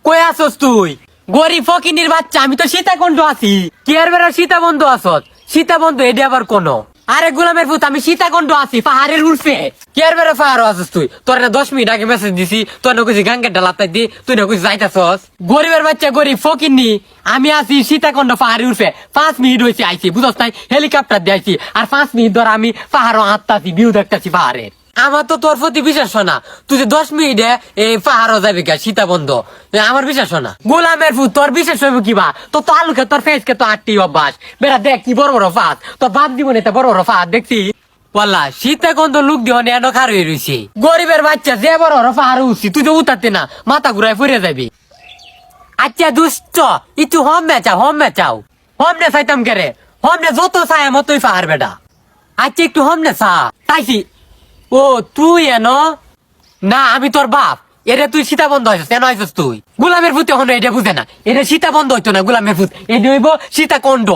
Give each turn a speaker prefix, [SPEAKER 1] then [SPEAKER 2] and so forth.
[SPEAKER 1] কই আসস তুই? গরিব ফকিনির বাচ্চা, আমি তো সীতাকুণ্ড আছি। কি আর বেড়া সীতা বন্ধু আসত? সীতা বন্ধু এডি আবার কোন? আরে গোলামের পুত, আমি সীতাকুণ্ড আছি পাহাড়ের উল্পে। কি আর বেড়া পাহাড় আসস তুই? তোর না 10 মিনিট আগে মেসেজ দিছি, তোর না কইছি গাঙ্গের ডালাতাই দি, তুই না কইছি যাইতাছস। গরিবের বাচ্চা গরিব ফকিনি, আমি আছি সীতাকুণ্ড পাহাড়ের উল্পে। 5 মিনিট হয়েছে আইছি, বুঝছ নাই? হেলিকপ্টার দিয়ে আইছি, আর 5 মিনিট ধরে আমি পাহাড় হাঁটতাছি, ভিউ দেখতাছি পাহাড়ের। আমার তো তোর প্রতি বিশ্বাস হয় না। তুই যে 10 মিনিটে এই পাহাড়ও যাবি গা সীতা বন্ধ, আমার বিশ্বাস হয় না। গোলামের ফুট, তোর বিশ্বাস হইব কিবা? তো আলুকে তোর ফেসকে তো আটটি অভ্যাস। বেড়া দেখ কি বড় বড় ফাঁদ, তোর বাপ দিব না বড় বড় ফাঁদ দেখছি। বললা সীতাকুণ্ড লোক দিও এনো খার হয়ে রয়েছে। গরিবের বাচ্চা যে বড় বড় পাহাড় উঠছি, তুই তো উঠাতে না, মাথা ঘুরায় ফুরে যাবি। আচ্ছা দুষ্ট, একটু হম চাও, হম চাও। হম নে চাইতাম কেরে, হম নে যত চায় মতোই পাহাড় বেটা। আচ্ছা একটু হম নে চা চাইছি। ও তুই এনো? না আমি তোর বাপ। এটা তুই সীতা বন্ধ হয়েছিস, কেন হয়েছিস তুই? গোলামের ভূত এখন এটা বুঝে না, এটা সীতা বন্ধ হইতো না, গোলামের ভূত এটা হইব সীতাকুণ্ড।